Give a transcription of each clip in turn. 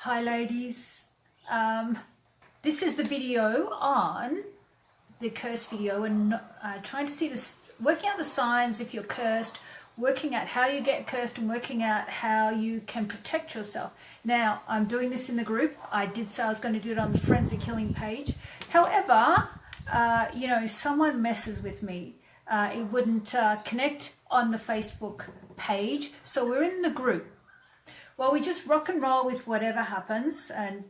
Hi ladies, this is the video on the curse video and trying to see this, working out the signs if you're cursed, working out how you get cursed and working out how you can protect yourself. Now, I'm doing this in the group. I did say I was going to do it on the Forensic Healing page. However, someone messes with me. It wouldn't connect on the Facebook page, so we're in the group. Well, we just rock and roll with whatever happens, and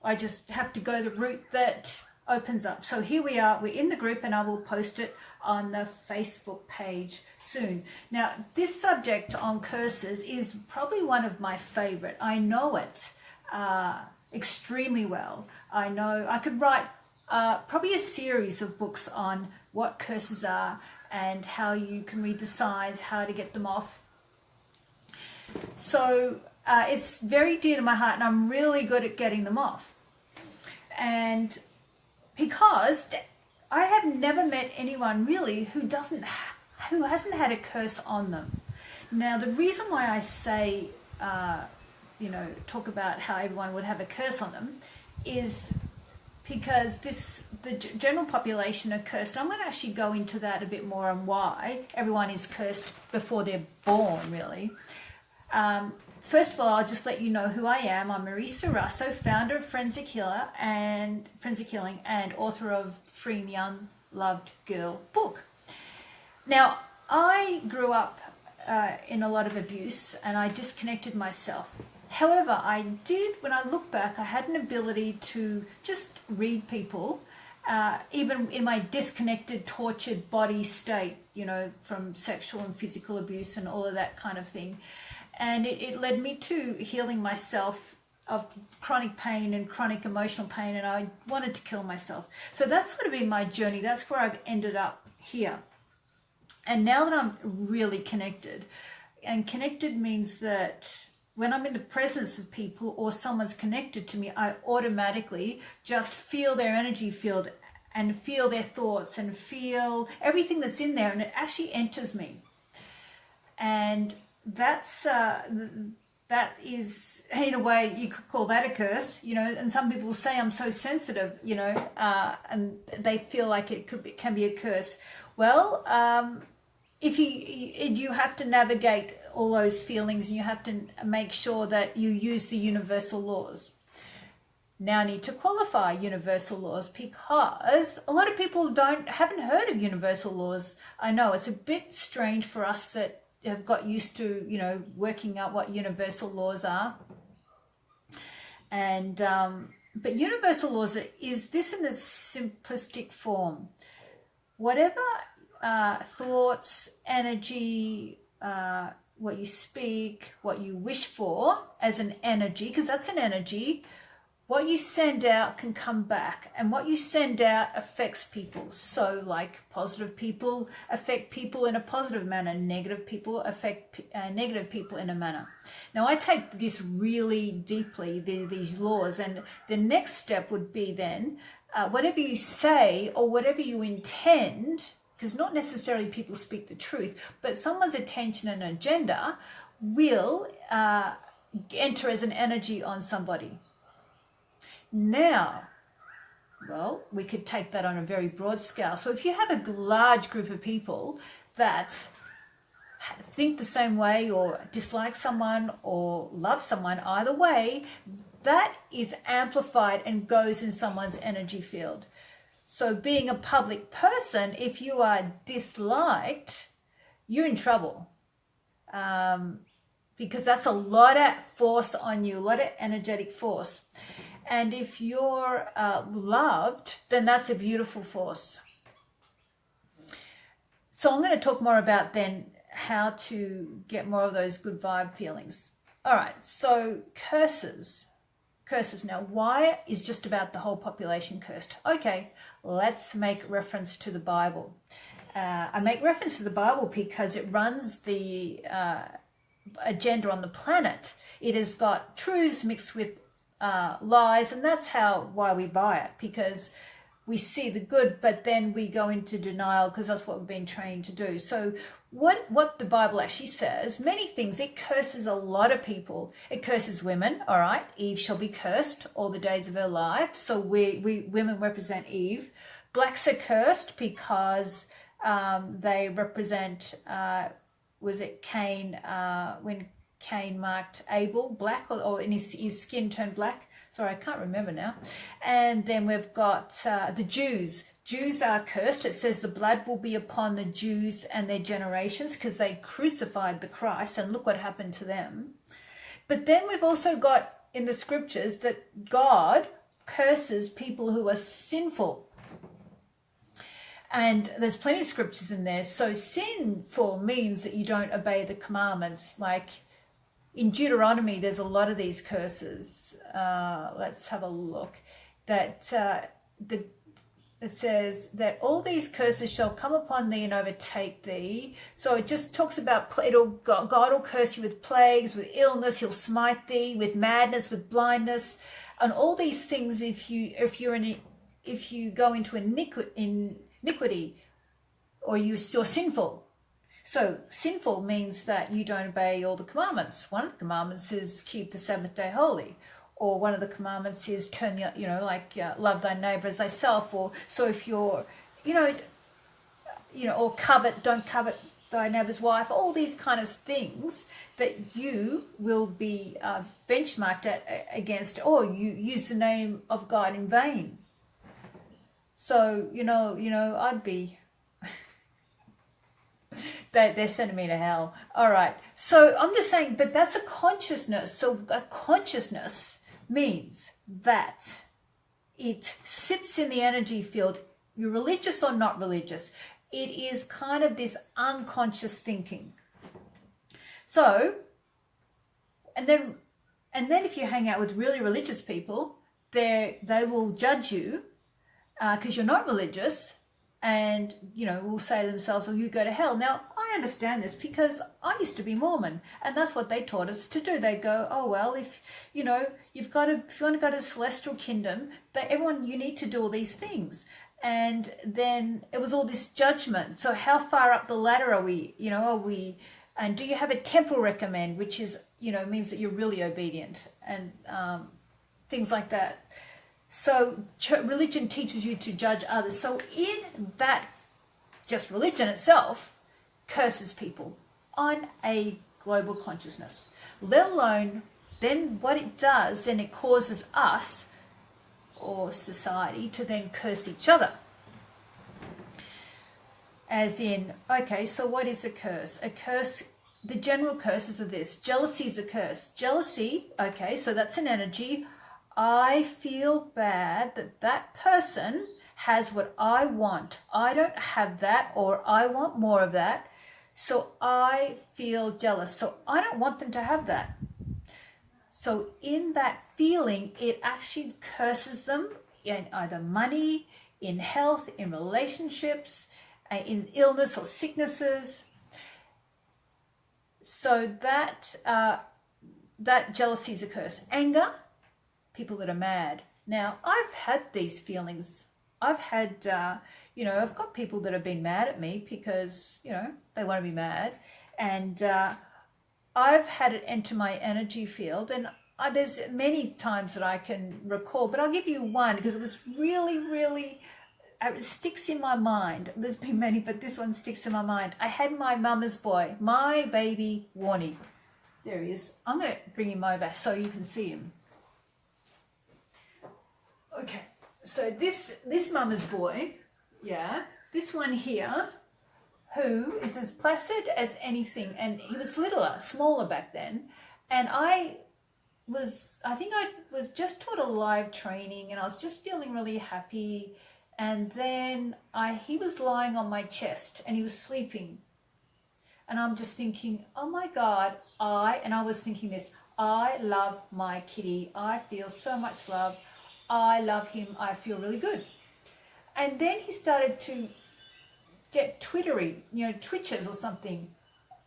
I just have to go the route that opens up. So here we are, we're in the group, and I will post it on the Facebook page soon. Now, this subject on curses is probably one of my favorite. I know it extremely well. I know I could write probably a series of books on what curses are and how you can read the signs, how to get them off. So it's very dear to my heart, and I'm really good at getting them off. And because I have never met anyone really who hasn't had a curse on them. Now, the reason why I say, talk about how everyone would have a curse on them is because the general population are cursed. I'm going to actually go into that a bit more on why everyone is cursed before they're born, really. First of all, I'll just let you know who I am. I'm Marisa Russo, founder of Forensic Healing and author of Freeing the Unloved Girl book. Now, I grew up in a lot of abuse and I disconnected myself. However, when I look back, I had an ability to just read people, even in my disconnected, tortured body state, from sexual and physical abuse and all of that kind of thing. And it led me to healing myself of chronic pain and chronic emotional pain, and I wanted to kill myself. So that's sort of been my journey. That's where I've ended up here. And now that I'm really connected, and connected means that when I'm in the presence of people or someone's connected to me, I automatically just feel their energy field and feel their thoughts and feel everything that's in there, and it actually enters me. And that is, in a way, you could call that a curse, and some people will say I'm so sensitive, and they feel like it can be a curse. Well, if you have to navigate all those feelings, and you have to make sure that you use the universal laws. Now, I need to qualify universal laws because a lot of people haven't heard of universal laws. I know it's a bit strange for us that have got used to, working out what universal laws are. And but universal laws is this in a simplistic form. Whatever thoughts, energy, what you speak, what you wish for as an energy, because that's an energy, what you send out can come back, and what you send out affects people. So like positive people affect people in a positive manner, negative people affect negative people in a manner. Now, I take this really deeply, these laws, and the next step would be then whatever you say or whatever you intend, because not necessarily people speak the truth, but someone's attention and agenda will enter as an energy on somebody. Now, well, we could take that on a very broad scale. So if you have a large group of people that think the same way or dislike someone or love someone, either way, that is amplified and goes in someone's energy field. So being a public person, if you are disliked, you're in trouble. Because that's a lot of force on you, a lot of energetic force. And if you're loved, then that's a beautiful force. So I'm going to talk more about then how to get more of those good vibe feelings. All right, so curses. Now, why is just about the whole population cursed? Okay, let's make reference to the Bible. I make reference to the Bible because it runs the agenda on the planet. It has got truths mixed with lies, and that's why we buy it, because we see the good, but then we go into denial because that's what we've been trained to do. So what the Bible actually says, many things, it curses a lot of people. It curses women, all right? Eve shall be cursed all the days of her life. So we women represent Eve. Blacks are cursed because they represent, was it Cain, when Cain marked Abel black, or in his skin turned black. Sorry, I can't remember now. And then we've got the Jews. Jews are cursed. It says the blood will be upon the Jews and their generations because they crucified the Christ, and look what happened to them. But then we've also got in the scriptures that God curses people who are sinful. And there's plenty of scriptures in there. So sinful means that you don't obey the commandments. Like in Deuteronomy, there's a lot of these curses. Let's have a look. That it says that all these curses shall come upon thee and overtake thee. So it just talks about God will curse you with plagues, with illness. He'll smite thee with madness, with blindness, and all these things. If you go into iniquity, or you're sinful. So sinful means that you don't obey all the commandments. One of the commandments is keep the Sabbath day holy, or one of the commandments is turn love thy neighbor as thyself. Or so if you're or don't covet thy neighbor's wife. All these kind of things that you will be benchmarked against, or you use the name of God in vain. So, I'd be, they're sending me to hell. All right. So I'm just saying, but that's a consciousness. So a consciousness means that it sits in the energy field. You're religious or not religious. It is kind of this unconscious thinking. So, and then if you hang out with really religious people, they will judge you because you're not religious, and will say to themselves, "Oh, you go to hell." Now I understand this because I used to be Mormon, and that's what they taught us to do. They go, "Oh well, if you want to go to the celestial kingdom, you need to do all these things." And then it was all this judgment. So how far up the ladder are we? And do you have a temple recommend, which is means that you're really obedient, and things like that. So religion teaches you to judge others. So in that, just religion itself curses people on a global consciousness, let alone then what it does, then it causes us or society to then curse each other. As in, okay, so what is a curse? A curse, the general curses are this. Jealousy is a curse. Jealousy, okay, so that's an energy. I feel bad that person has what I want. I don't have that, or I want more of that. So I feel jealous. So I don't want them to have that. So in that feeling, it actually curses them in either money, in health, in relationships, in illness or sicknesses. So that jealousy is a curse. Anger, people that are mad. Now, I've had these feelings. I've had, I've got people that have been mad at me because, they want to be mad. And I've had it enter my energy field. And there's many times that I can recall, but I'll give you one because it was really, really, it sticks in my mind. There's been many, but this one sticks in my mind. I had my mama's boy, my baby Warnie. There he is. I'm going to bring him over so you can see him. Okay, so this mama's boy, this one here, who is as placid as anything, and he was smaller back then, and I think I was just taught a live training, and I was just feeling really happy, and then he was lying on my chest, and he was sleeping, and I'm just thinking, oh my God, I was thinking this, I love my kitty, I feel so much love, I love him, I feel really good. And then he started to get twittery, twitches or something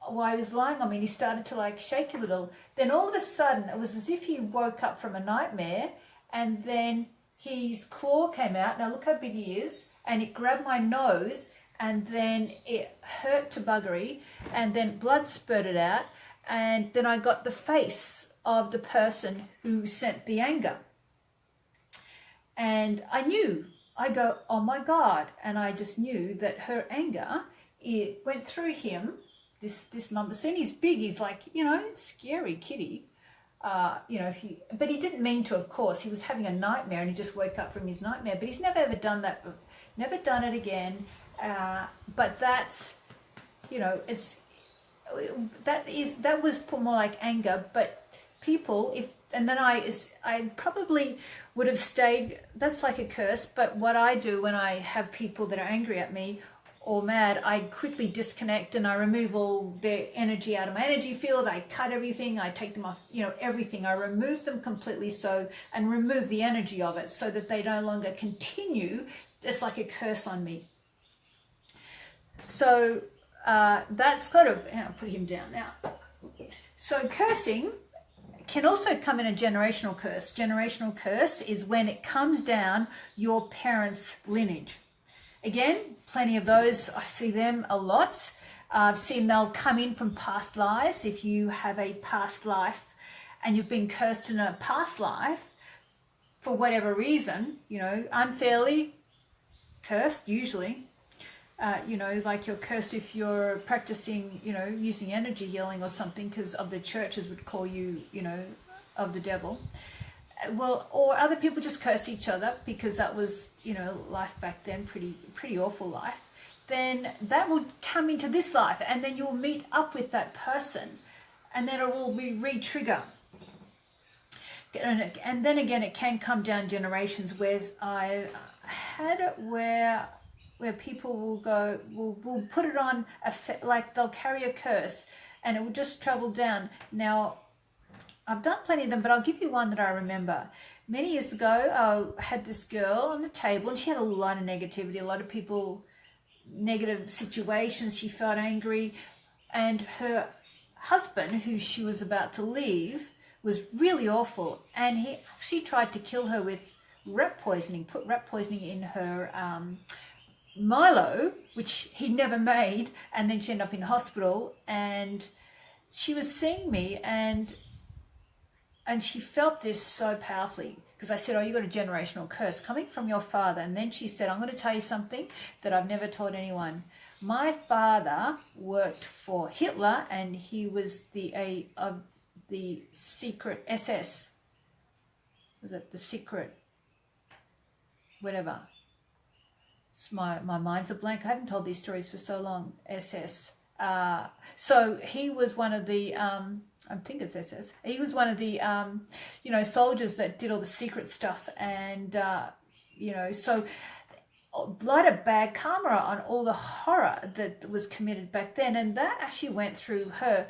while he was lying on me, and he started to shake a little. Then all of a sudden, it was as if he woke up from a nightmare, and then his claw came out. Now look how big he is. And it grabbed my nose, and then it hurt to buggery, and then blood spurted out, and then I got the face of the person who sent the anger. And I knew, I go, oh my God. And I just knew that her anger, it went through him, this mum. Soon he's big, he's like, scary kitty. But he didn't mean to, of course. He was having a nightmare and he just woke up from his nightmare. But he's never ever done that, never done it again. But that's, that was more like anger. But people, and then I probably would have stayed. That's like a curse. But what I do when I have people that are angry at me or mad, I quickly disconnect and I remove all their energy out of my energy field. I cut everything. I take them off, everything. I remove them completely and remove the energy of it so that they no longer continue. It's like a curse on me. So that's kind of, I'll put him down now. So cursing can also come in a generational curse. Generational curse is when it comes down your parents' lineage. Again, plenty of those, I see them a lot. I've seen they'll come in from past lives. If you have a past life and you've been cursed in a past life for whatever reason, unfairly cursed usually. Like you're cursed if you're practicing, using energy healing or something because of the churches would call you, of the devil. Well, or other people just curse each other because that was, life back then, pretty awful life. Then that will come into this life and then you'll meet up with that person and then it will be re-trigger. And then again, it can come down generations where I had it where people will put it on, like they'll carry a curse and it will just travel down. I've done plenty of them, but I'll give you one that I remember. Many years ago, I had this girl on the table and she had a lot of negativity, a lot of people, negative situations. She felt angry and her husband, who she was about to leave, was really awful. And he actually tried to kill her with rat poisoning, put rat poisoning in her Milo, which he never made. And then she ended up in hospital and she was seeing me and she felt this so powerfully because I said, oh, you got a generational curse coming from your father. And then she said, I'm going to tell you something that I've never told anyone. My father worked for Hitler and he was the secret SS. Was it the secret? Whatever. My mind's a blank. I haven't told these stories for so long. SS. So he was one of the... I think it's SS. He was one of the, soldiers that did all the secret stuff. And, so a lot of bad karma on all the horror that was committed back then. And that actually went through her.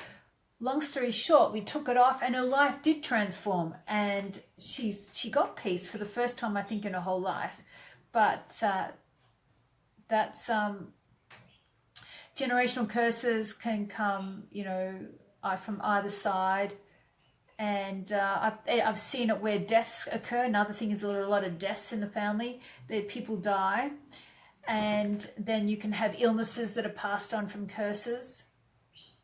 Long story short, we took it off and her life did transform. And she got peace for the first time, I think, in her whole life. But that's generational curses can come, from either side, and I've seen it where deaths occur. Another thing is there are a lot of deaths in the family, that people die, and then you can have illnesses that are passed on from curses.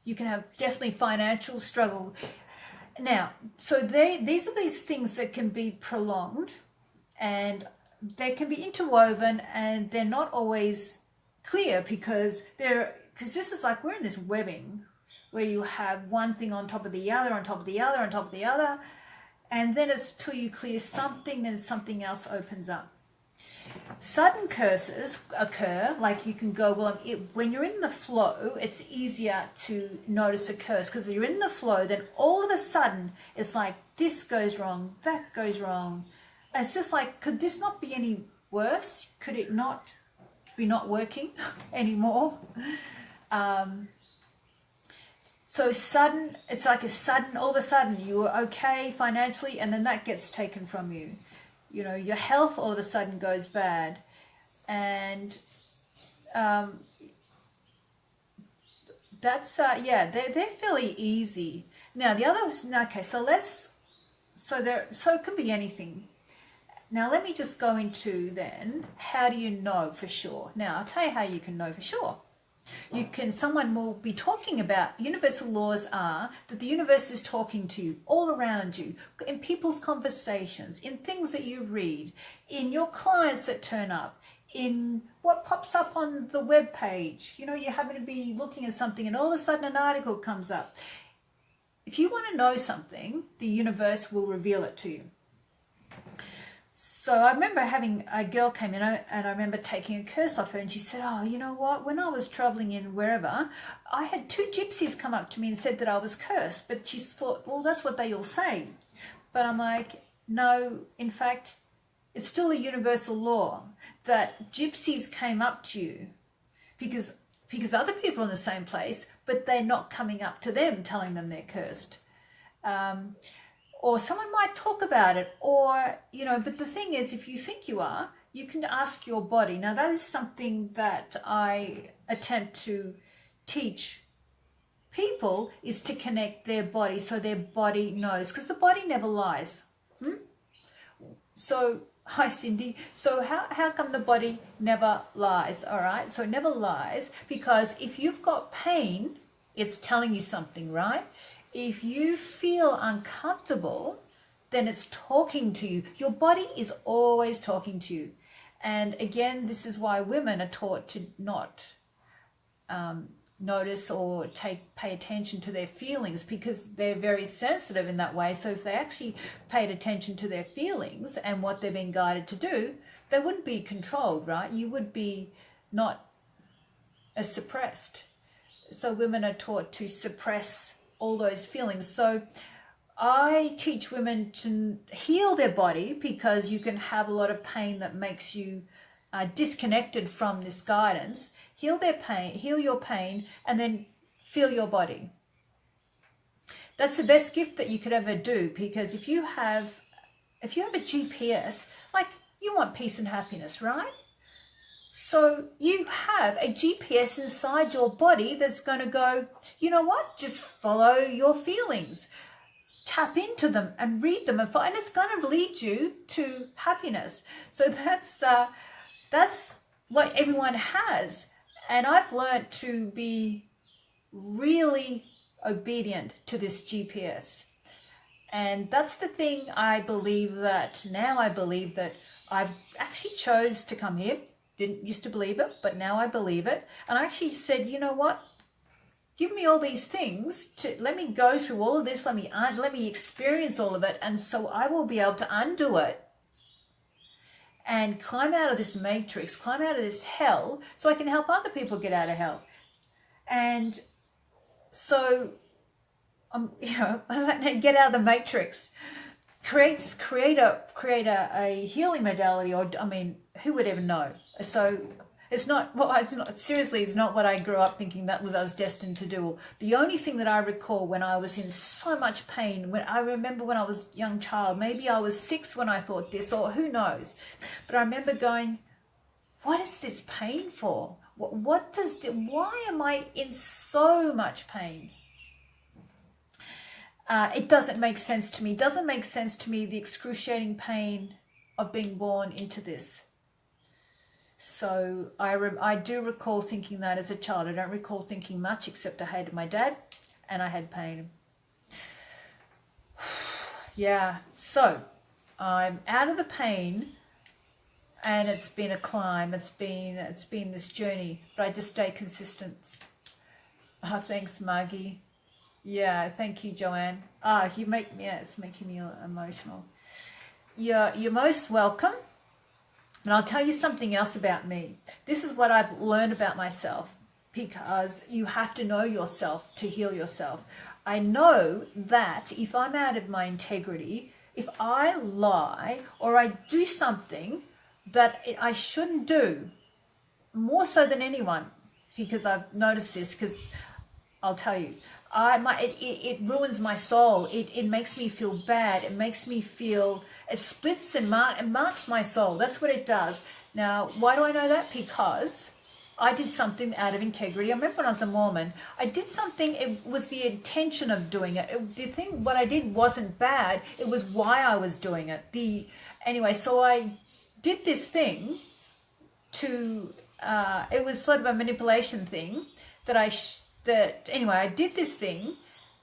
You can have definitely financial struggle. Now, so these are these things that can be prolonged, and they can be interwoven, and they're not always clear because this is like we're in this webbing where you have one thing on top of the other, on top of the other, on top of the other, and then it's till you clear something, then something else opens up. Sudden curses occur, like you can go, when you're in the flow, it's easier to notice a curse because you're in the flow, then all of a sudden it's like this goes wrong, that goes wrong. And it's just like, could this not be any worse? Could it not be not working anymore? So sudden, it's like all of a sudden you were okay financially and then that gets taken from you. Your health all of a sudden goes bad. And that's, they're fairly easy. Now the others, okay, so it can be anything. Now let me just go into then, how do you know for sure? Now I'll tell you how you can know for sure. Someone will be talking about, universal laws are that the universe is talking to you all around you, in people's conversations, in things that you read, in your clients that turn up, in what pops up on the web page. You know, you happen to be looking at something and all of a sudden an article comes up. If you want to know something, the universe will reveal it to you. So I remember having a girl came in and I remember taking a curse off her, and she said, oh, you know what, when I was traveling in wherever, I had 2 gypsies come up to me and said that I was cursed. But she thought, well, that's what they all say. But I'm like, no, in fact, it's still a universal law that gypsies came up to you because other people are in the same place, but they're not coming up to them telling them they're cursed. Or someone might talk about it, or, you know, but the thing is, if you think you are, you can ask your body. Now, that is something that I attempt to teach people, is to connect their body so their body knows, because the body never lies. So, hi, Cindy. So how come the body never lies, all right? So it never lies because if you've got pain, it's telling you something, right? If you feel uncomfortable, then it's talking to you. Your body is always talking to you. And again, this is why women are taught to not notice or pay attention to their feelings, because they're very sensitive in that way. So if they actually paid attention to their feelings and what they're being guided to do, they wouldn't be controlled, right? You would be not as suppressed. So women are taught to suppress all those feelings. So I teach women to heal their body, because you can have a lot of pain that makes you disconnected from this guidance. Heal their pain, heal your pain, and then feel your body. That's the best gift that you could ever do, because if you have a GPS, like, you want peace and happiness, right? So you have a GPS inside your body that's going to go, you know what, just follow your feelings, tap into them and read them, and it's going to lead you to happiness. So that's what everyone has. And I've learned to be really obedient to this GPS. And that's the thing I believe that I've actually chose to come here. Didn't used to believe it, but now I believe it. And I actually said, you know what? Give me all these things, let me go through all of this, let me experience all of it, and so I will be able to undo it and climb out of this matrix, climb out of this hell, so I can help other people get out of hell. And so, get out of the matrix. Create a healing modality, or who would ever know? So it's not what I grew up thinking that was I was destined to do. The only thing that I recall when I was in so much pain, when I remember when I was a young child, maybe I was 6 when I thought this, or who knows, but I remember going, what is this pain for? Why am I in so much pain? It doesn't make sense to me. It doesn't make sense to me, the excruciating pain of being born into this. So I do recall thinking that as a child. I don't recall thinking much, except I hated my dad and I had pain. Yeah, so I'm out of the pain, and it's been a climb. It's been this journey, but I just stay consistent. Oh, thanks, Margie. Yeah, thank you, Joanne. It's making me emotional. You're most welcome. And I'll tell you something else about me. This is what I've learned about myself, because you have to know yourself to heal yourself. I know that if I'm out of my integrity, if I lie or I do something that I shouldn't do, more so than anyone, because I've noticed this, because I'll tell you, it ruins my soul. It makes me feel bad. It makes me feel, it splits and marks my soul. That's what it does. Now, why do I know that? Because I did something out of integrity. I remember when I was a Mormon, I did something, it was the intention of doing it. The thing, what I did wasn't bad. It was why I was doing it. Anyway, so I did this thing to, it was sort of a manipulation thing anyway, I did this thing.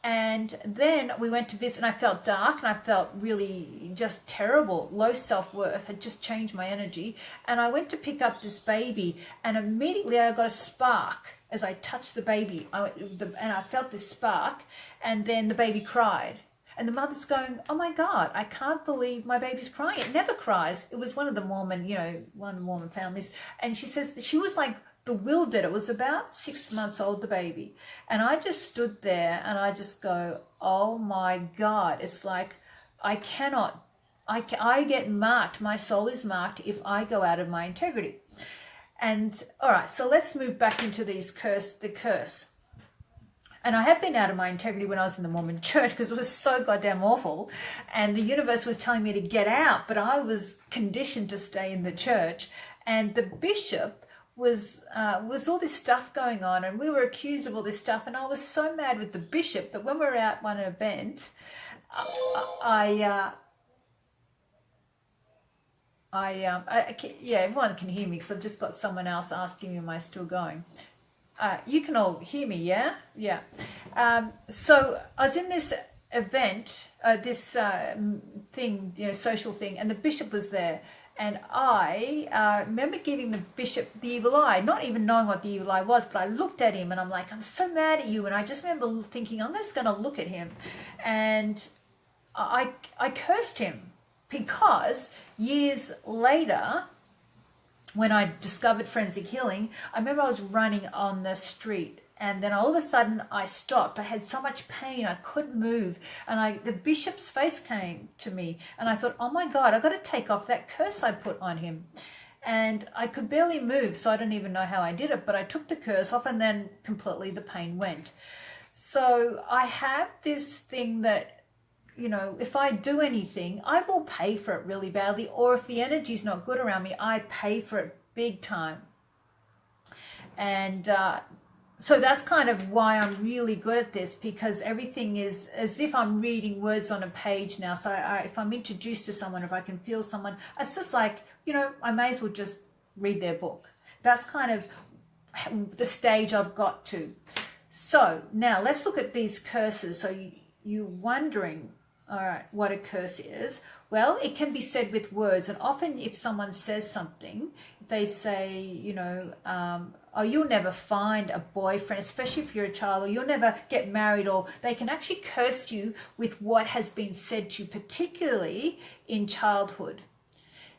And then we went to visit and I felt dark and I felt really just terrible. Low self-worth had just changed my energy. And I went to pick up this baby and immediately I got a spark as I touched the baby. And I felt this spark and then the baby cried. And the mother's going, oh my God, I can't believe my baby's crying. It never cries. It was one of the Mormon, one of the Mormon families. And she says that she was like, bewildered. It was about 6 months old, the baby. And I just stood there and I just go, oh my God. It's like, I get marked. My soul is marked if I go out of my integrity. And all right, so let's move back into the curse. And I have been out of my integrity when I was in the Mormon church because it was so goddamn awful. And the universe was telling me to get out, but I was conditioned to stay in the church. And the bishop was all this stuff going on and we were accused of all this stuff, and I was so mad with the bishop that when we were out one event, everyone can hear me because I've just got someone else asking me, am I still going? You can all hear me, yeah? Yeah. So I was in this event, this thing, social thing, and the bishop was there. And I remember giving the bishop the evil eye, not even knowing what the evil eye was, but I looked at him and I'm like, I'm so mad at you. And I just remember thinking, I'm just going to look at him. And I cursed him because years later, when I discovered forensic healing, I remember I was running on the street. And then all of a sudden I stopped. I had so much pain, I couldn't move. And the bishop's face came to me. And I thought, oh my God, I've got to take off that curse I put on him. And I could barely move, so I don't even know how I did it. But I took the curse off and then completely the pain went. So I have this thing that, if I do anything, I will pay for it really badly. Or if the energy's not good around me, I pay for it big time. And so that's kind of why I'm really good at this, because everything is as if I'm reading words on a page now. So if I'm introduced to someone, if I can feel someone, it's just like, I may as well just read their book. That's kind of the stage I've got to. So now let's look at these curses. So you're wondering, all right, what a curse is. Well, it can be said with words. And often if someone says something, they say, oh, you'll never find a boyfriend, especially if you're a child, or you'll never get married, or they can actually curse you with what has been said to you, particularly in childhood.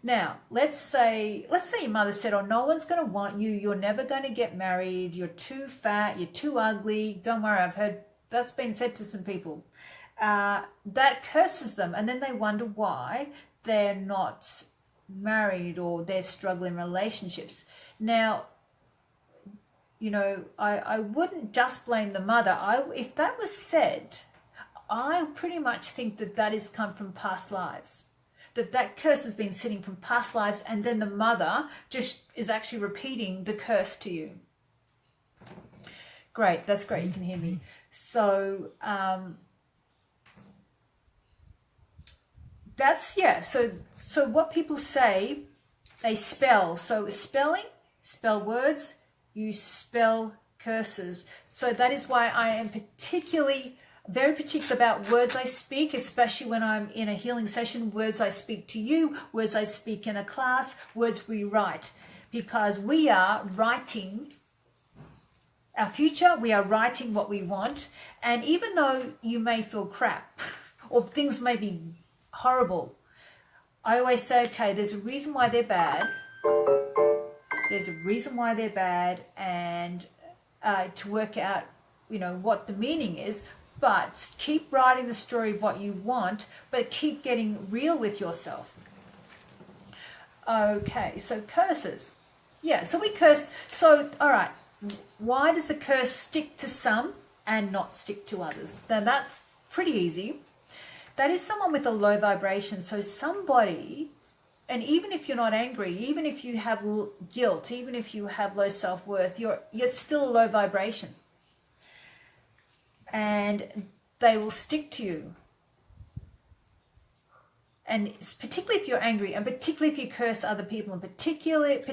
Now, let's say your mother said, oh, no one's going to want you, you're never going to get married, you're too fat, you're too ugly. Don't worry, I've heard that's been said to some people. That curses them, and then they wonder why they're not married or they're struggling relationships. Now, I wouldn't just blame the mother. If that was said, I pretty much think that has come from past lives. That curse has been sitting from past lives, and then the mother just is actually repeating the curse to you. Great, that's great, you can hear me. So, so what people say, they spell. So spell words, you spell curses. So that is why I am very particular about words I speak, especially when I'm in a healing session, words I speak to you, words I speak in a class, words we write, because we are writing our future, we are writing what we want. And even though you may feel crap or things may be horrible, I always say, okay, there's a reason why they're bad. There's a reason why they're bad, and to work out, what the meaning is. But keep writing the story of what you want, but keep getting real with yourself. Okay, so curses. Yeah, so we curse. So, all right, why does the curse stick to some and not stick to others? Now, that's pretty easy. That is someone with a low vibration. So somebody And even if you're not angry, even if you have guilt, even if you have low self-worth, you're still a low vibration. And they will stick to you. And particularly if you're angry, and particularly if you curse other people, and particularly if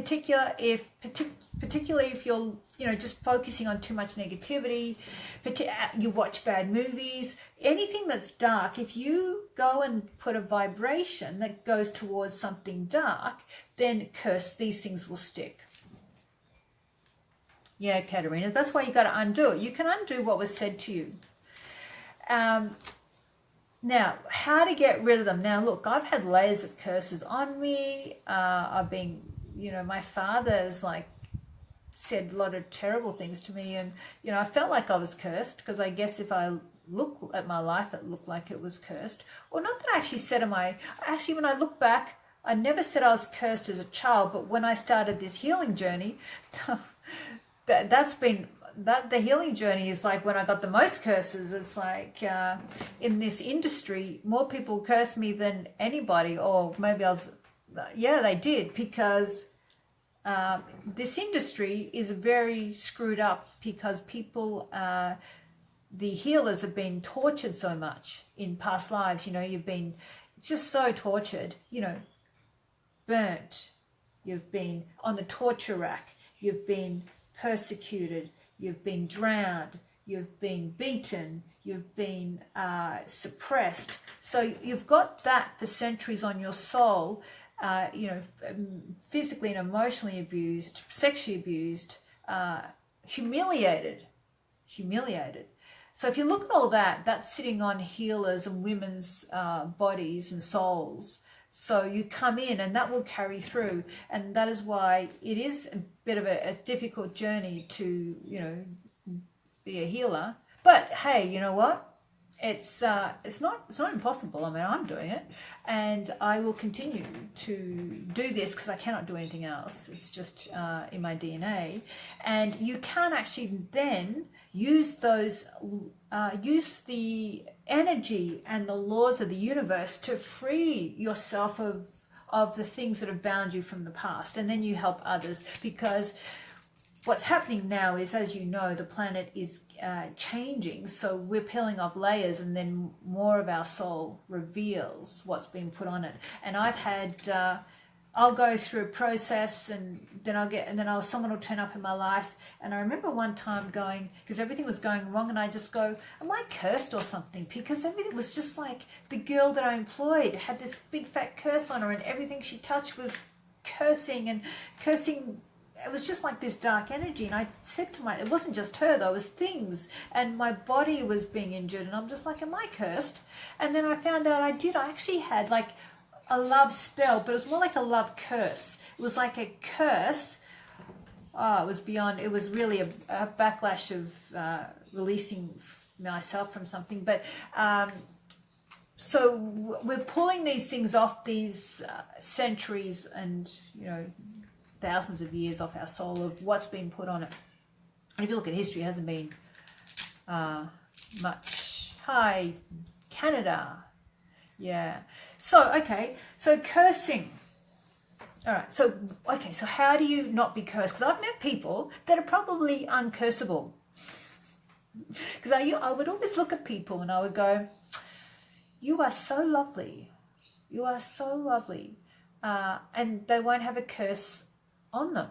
you're, you know, just focusing on too much negativity, you watch bad movies, anything that's dark, if you go and put a vibration that goes towards something dark, then these things will stick. Yeah, Katerina, that's why you got to undo it. You can undo what was said to you. Now, how to get rid of them? Now, look, I've had layers of curses on me. I've been, you know, my father's like said a lot of terrible things to me, and you know, I felt like I was cursed, because I guess if I look at my life, it looked like it was cursed. Or not that I actually said actually when I look back, I never said I was cursed as a child, but when I started this healing journey, the healing journey is like when I got the most curses. It's like in this industry, more people curse me than anybody, or maybe they did, because this industry is very screwed up, because people, the healers have been tortured so much in past lives. You know, you've been just so tortured, you know, burnt, you've been on the torture rack, you've been persecuted, you've been drowned, you've been beaten, you've been suppressed. So you've got that for centuries on your soul, you know, physically and emotionally abused, sexually abused, humiliated. So if you look at all that, that's sitting on healers and women's bodies and souls. So you come in and that will carry through. And that is why it is a bit of a difficult journey to, you know, be a healer. But hey, you know what? It's not impossible. I mean, I'm doing it, and I will continue to do this because I cannot do anything else. It's just in my DNA. And you can actually then use use the energy and the laws of the universe to free yourself of the things that have bound you from the past, and then you help others. Because what's happening now is, as you know, the planet is changing, so we're peeling off layers, and then more of our soul reveals what's been put on it. And I've had I'll go through a process, and then someone will turn up in my life. And I remember one time going, because everything was going wrong, and I just go, am I cursed or something? Because everything was just like, the girl that I employed had this big fat curse on her, and everything she touched was cursing and cursing. It was just like this dark energy. And I said to it wasn't just her though, it was things, and my body was being injured, and I'm just like, am I cursed? And then I found out I actually had like a love spell, but it was more like a love curse. It was like a curse. Oh, it was beyond, it was really a backlash of releasing myself from something. But so we're pulling these things off, these centuries and, you know, thousands of years off our soul of what's been put on it. And if you look at history, it hasn't been much. Hi, Canada. Yeah. So, okay. So cursing. All right. So, okay. So how do you not be cursed? Because I've met people that are probably uncursable. Because I would always look at people and I would go, you are so lovely. You are so lovely. And they won't have a curse on them.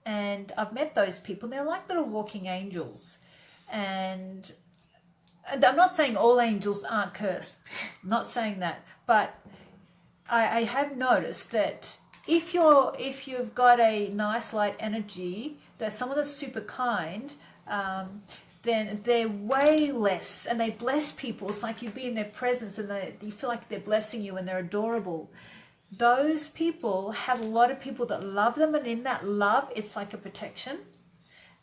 And I've met those people. They're like little walking angels. And I'm not saying all angels aren't cursed. I'm not saying that. But I have noticed that if you've got a nice light energy, that someone that's super kind, then they're way less, and they bless people. It's like you be in their presence and you feel like they're blessing you and they're adorable. Those people have a lot of people that love them, and in that love, it's like a protection.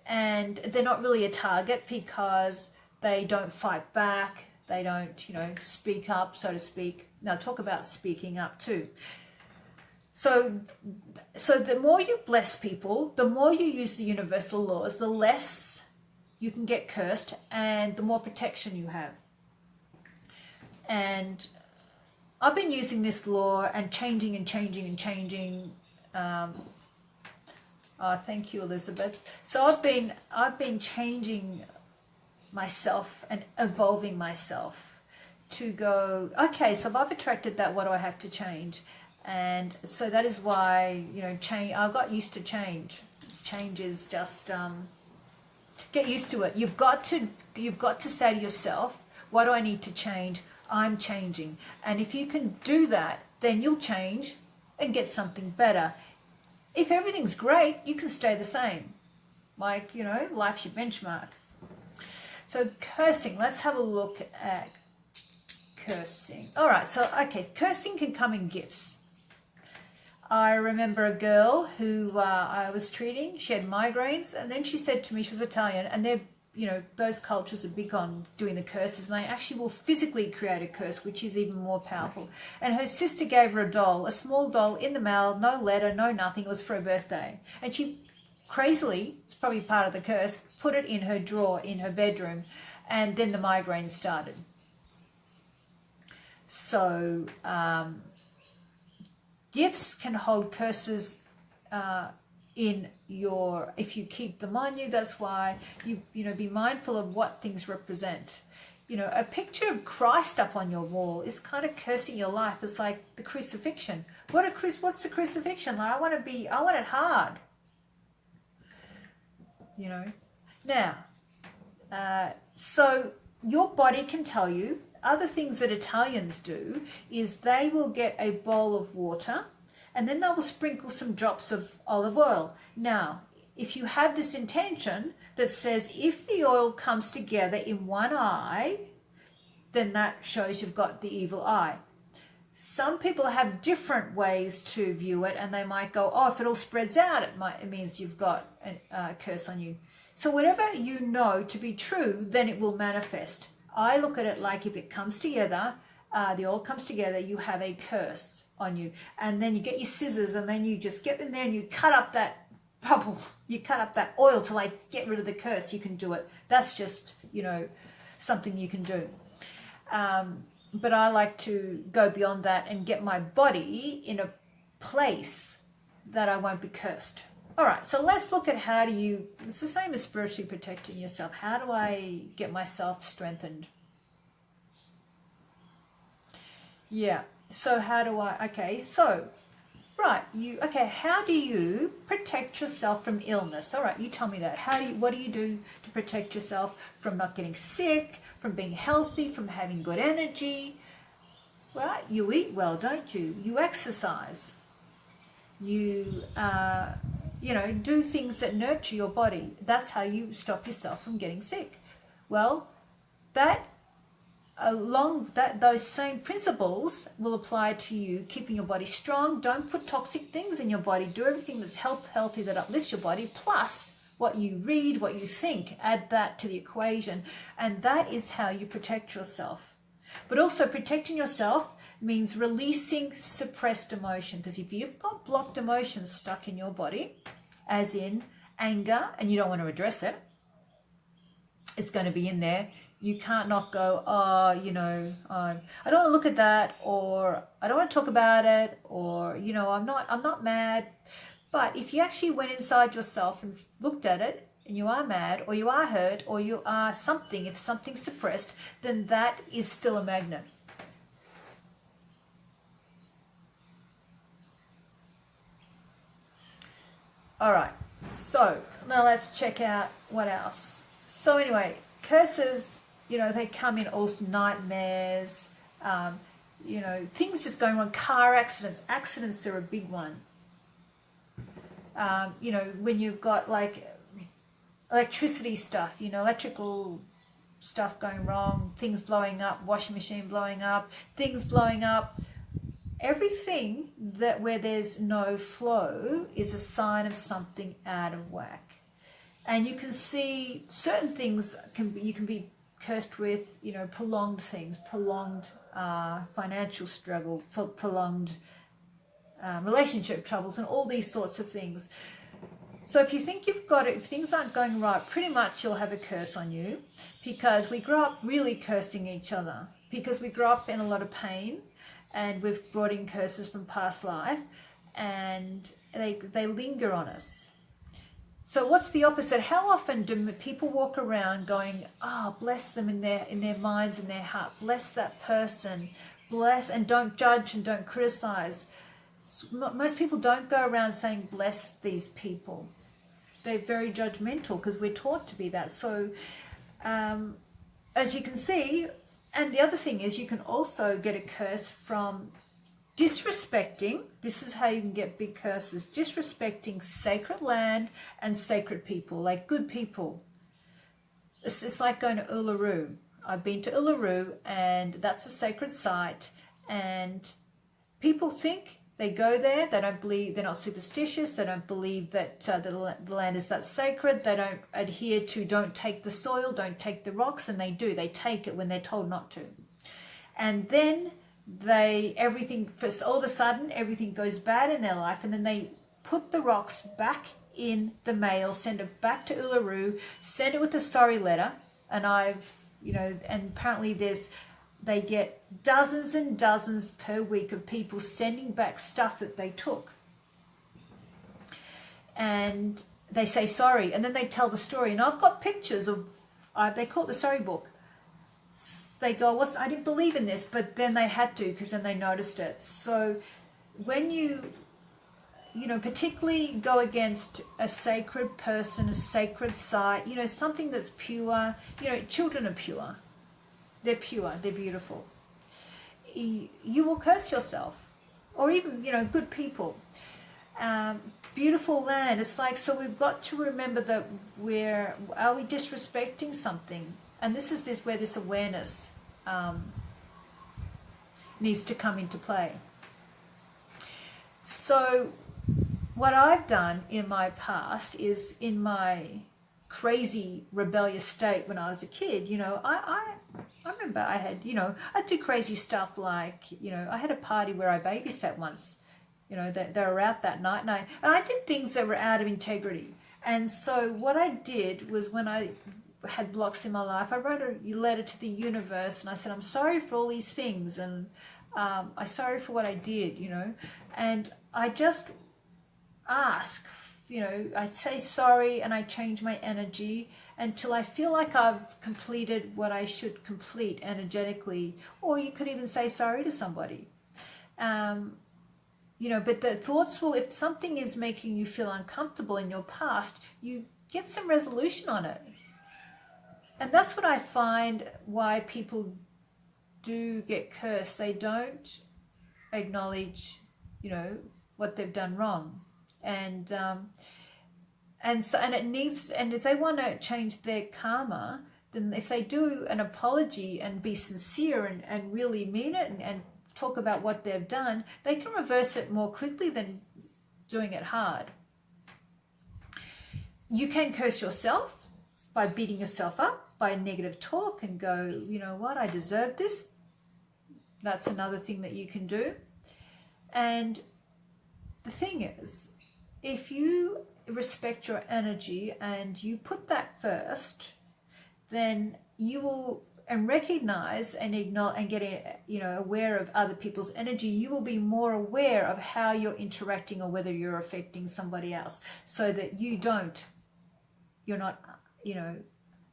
And they're not really a target because they don't fight back. They don't, you know, speak up, so to speak. Now, talk about speaking up too. So the more you bless people, the more you use the universal laws, the less you can get cursed, and the more protection you have. And I've been using this law and changing and changing and changing. Oh, thank you, Elizabeth. So I've been changing myself and evolving myself to go, okay, so if I've attracted that, what do I have to change? And so that is why, you know, change. I've got used to change. Change is just get used to it. You've got to say to yourself, what do I need to change? I'm changing. And if you can do that, then you'll change and get something better. If everything's great, you can stay the same. Like, you know, life's your benchmark. So cursing, let's have a look at cursing. All right, so, okay, cursing can come in gifts. I remember a girl who I was treating. She had migraines, and then she said to me, she was Italian, and they're, you know, those cultures are big on doing the curses, and they actually will physically create a curse, which is even more powerful. And her sister gave her a doll, a small doll in the mail, no letter, no nothing. It was for her birthday. And she crazily, it's probably part of the curse, put it in her drawer in her bedroom, and then the migraine started. So, gifts can hold curses in your, if you keep them on you. That's why you know, be mindful of what things represent. You know, a picture of Christ up on your wall is kind of cursing your life. It's like the crucifixion. What's the crucifixion? Like, I want it hard. You know. Now, so your body can tell you. Other things that Italians do is they will get a bowl of water and then they will sprinkle some drops of olive oil. Now, if you have this intention that says if the oil comes together in one eye, then that shows you've got the evil eye. Some people have different ways to view it, and they might go, oh, if it all spreads out, it means you've got a curse on you. So whatever you know to be true, then it will manifest. I look at it like if it comes together, the oil comes together, you have a curse on you. And then you get your scissors and then you just get in there and you cut up that bubble. You cut up that oil to like get rid of the curse. You can do it. That's just, you know, something you can do. But I like to go beyond that and get my body in a place that I won't be cursed. All right, so let's look at how do you, it's the same as spiritually protecting yourself. How do I get myself strengthened? Yeah, so how do I, okay, so, right, how do you protect yourself from illness? All right, you tell me that. What do you do to protect yourself from not getting sick, from being healthy, from having good energy? Well, you eat well, don't you? You exercise. You, you know, do things that nurture your body. That's how you stop yourself from getting sick. Well, those same principles will apply to you keeping your body strong. Don't put toxic things in your body. Do everything that's healthy, that uplifts your body, plus what you read, what you think. Add that to the equation. And that is how you protect yourself. But also protecting yourself means releasing suppressed emotion. Because if you've got blocked emotions stuck in your body, as in anger, and you don't want to address it, it's going to be in there. You can't not go, oh, you know, I don't want to look at that, or I don't want to talk about it, or, you know, I'm not mad. But if you actually went inside yourself and looked at it, and you are mad, or you are hurt, or you are something, if something's suppressed, then that is still a magnet. All right, so now let's check out what else. So anyway, curses, you know, they come in also nightmares, you know, things just going wrong, car accidents. Accidents are a big one. You know, when you've got like electricity stuff, you know, electrical stuff going wrong, things blowing up, washing machine blowing up, things blowing up. Everything that where there's no flow is a sign of something out of whack. And you can see certain things you can be cursed with, you know, prolonged things, prolonged financial struggle, prolonged relationship troubles, and all these sorts of things. So if you think you've got it, if things aren't going right, pretty much you'll have a curse on you, because we grow up really cursing each other, because we grow up in a lot of pain. and we've brought in curses from past life, and they linger on us. So what's the opposite? How often do people walk around going, oh, bless them in their minds and their heart, bless that person, bless, and don't judge and don't criticize. Most people don't go around saying bless these people. They're very judgmental because we're taught to be that. So as you can see, and the other thing is you can also get a curse from disrespecting. This is how you can get big curses. Disrespecting sacred land and sacred people, like good people. It's like going to Uluru. I've been to Uluru, and that's a sacred site, and people think they go there, they don't believe, they're not superstitious, they don't believe that the land is that sacred, they don't adhere to don't take the soil, don't take the rocks, and they do. They take it when they're told not to. And then all of a sudden, everything goes bad in their life, and then they put the rocks back in the mail, send it back to Uluru, send it with a sorry letter, and and apparently they get dozens and dozens per week of people sending back stuff that they took. And they say sorry, and then they tell the story. And I've got pictures of, they call it the sorry book. They go, I didn't believe in this, but then they had to, because then they noticed it. So when you particularly go against a sacred person, a sacred site, something that's pure, children are pure. They're pure, they're beautiful. You will curse yourself, or even, good people. Beautiful land. It's like, so we've got to remember that are we disrespecting something? And this is where this awareness needs to come into play. So what I've done in my past is, in my crazy rebellious state when I was a kid, I remember I had, I'd do crazy stuff like, I had a party where I babysat once, they were out that night, and I did things that were out of integrity. And so what I did was, when I had blocks in my life, I wrote a letter to the universe, and I said, I'm sorry for all these things, and I'm sorry for what I did, and I just ask, I'd say sorry, and I change my energy until I feel like I've completed what I should complete energetically. Or you could even say sorry to somebody. But the thoughts will, if something is making you feel uncomfortable in your past, you get some resolution on it. And that's what I find why people do get cursed. They don't acknowledge, what they've done wrong. And if they want to change their karma, then if they do an apology and be sincere and really mean it and talk about what they've done, they can reverse it more quickly than doing it hard. You can curse yourself by beating yourself up, by negative talk, and go, you know what, I deserve this. That's another thing that you can do. And the thing is, if you respect your energy and you put that first, then you will, and recognize and acknowledge and get aware of other people's energy, you will be more aware of how you're interacting or whether you're affecting somebody else, so that you're not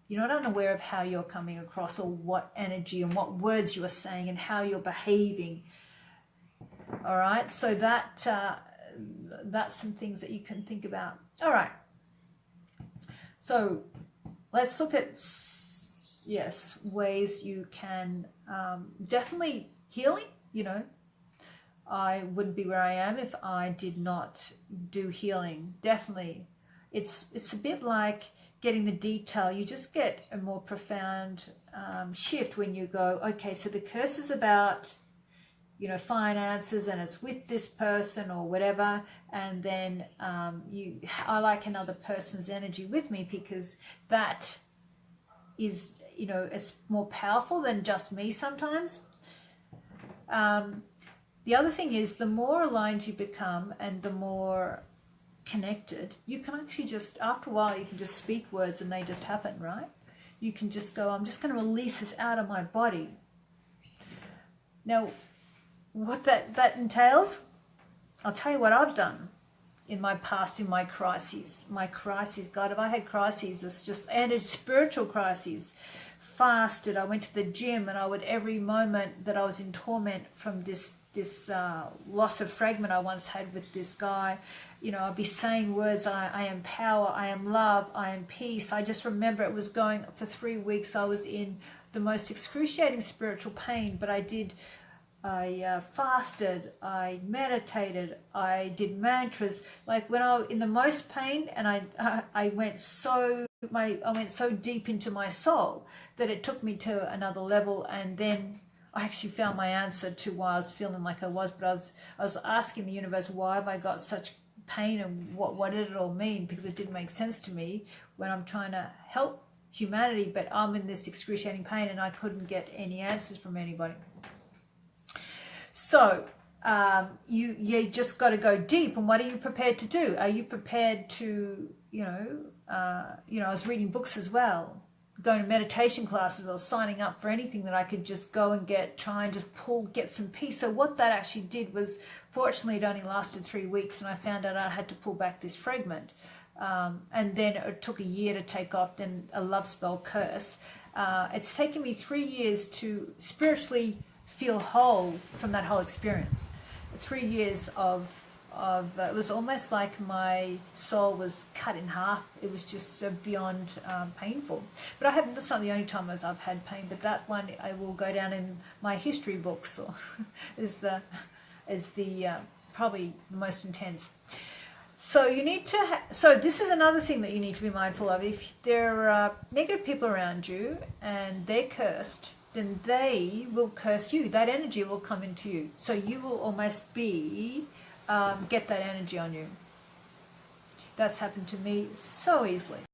unaware of how you're coming across, or what energy and what words you are saying and how you're behaving. All right, so that's some things that you can think about. All right, so let's look at ways you can definitely healing. I wouldn't be where I am if I did not do healing. Definitely, it's a bit like getting the detail. You just get a more profound shift when you go, okay, so the curse is about finances, and it's with this person or whatever, and then I like another person's energy with me, because that is it's more powerful than just me sometimes. The other thing is, the more aligned you become and the more connected, you can actually just, after a while, you can just speak words and they just happen, right? You can just go, I'm just going to release this out of my body. Now, what that entails, I'll tell you what I've done in my past, in my crises. God, if I had crises, it's just, and it's spiritual crises. Fasted, I went to the gym, and I would, every moment that I was in torment from this loss of fragment I once had with this guy, you know, I'd be saying words, I am power, I am love, I am peace. I just remember it was going for 3 weeks. I was in the most excruciating spiritual pain, but I fasted, I meditated, I did mantras. Like when I was in the most pain, and I went so deep into my soul that it took me to another level, and then I actually found my answer to why I was feeling like I was. But I was asking the universe, why have I got such pain, and what did it all mean? Because it didn't make sense to me when I'm trying to help humanity, but I'm in this excruciating pain, and I couldn't get any answers from anybody. So you just got to go deep. And what are you prepared to do? Are you prepared to, I was reading books as well, going to meditation classes, or signing up for anything that I could just go and try and just get some peace. So what that actually did was, fortunately, it only lasted 3 weeks, and I found out I had to pull back this fragment. And then it took a year to take off, then a love spell curse. It's taken me 3 years to spiritually feel whole from that whole experience. 3 years of it was almost like my soul was cut in half. It was just so beyond painful. But that's not the only time I've had pain, but that one I will go down in my history books, or is the probably the most intense. So you need to so this is another thing that you need to be mindful of. If there are negative people around you and they're cursed, then they will curse you. That energy will come into you. So you will almost get that energy on you. That's happened to me so easily.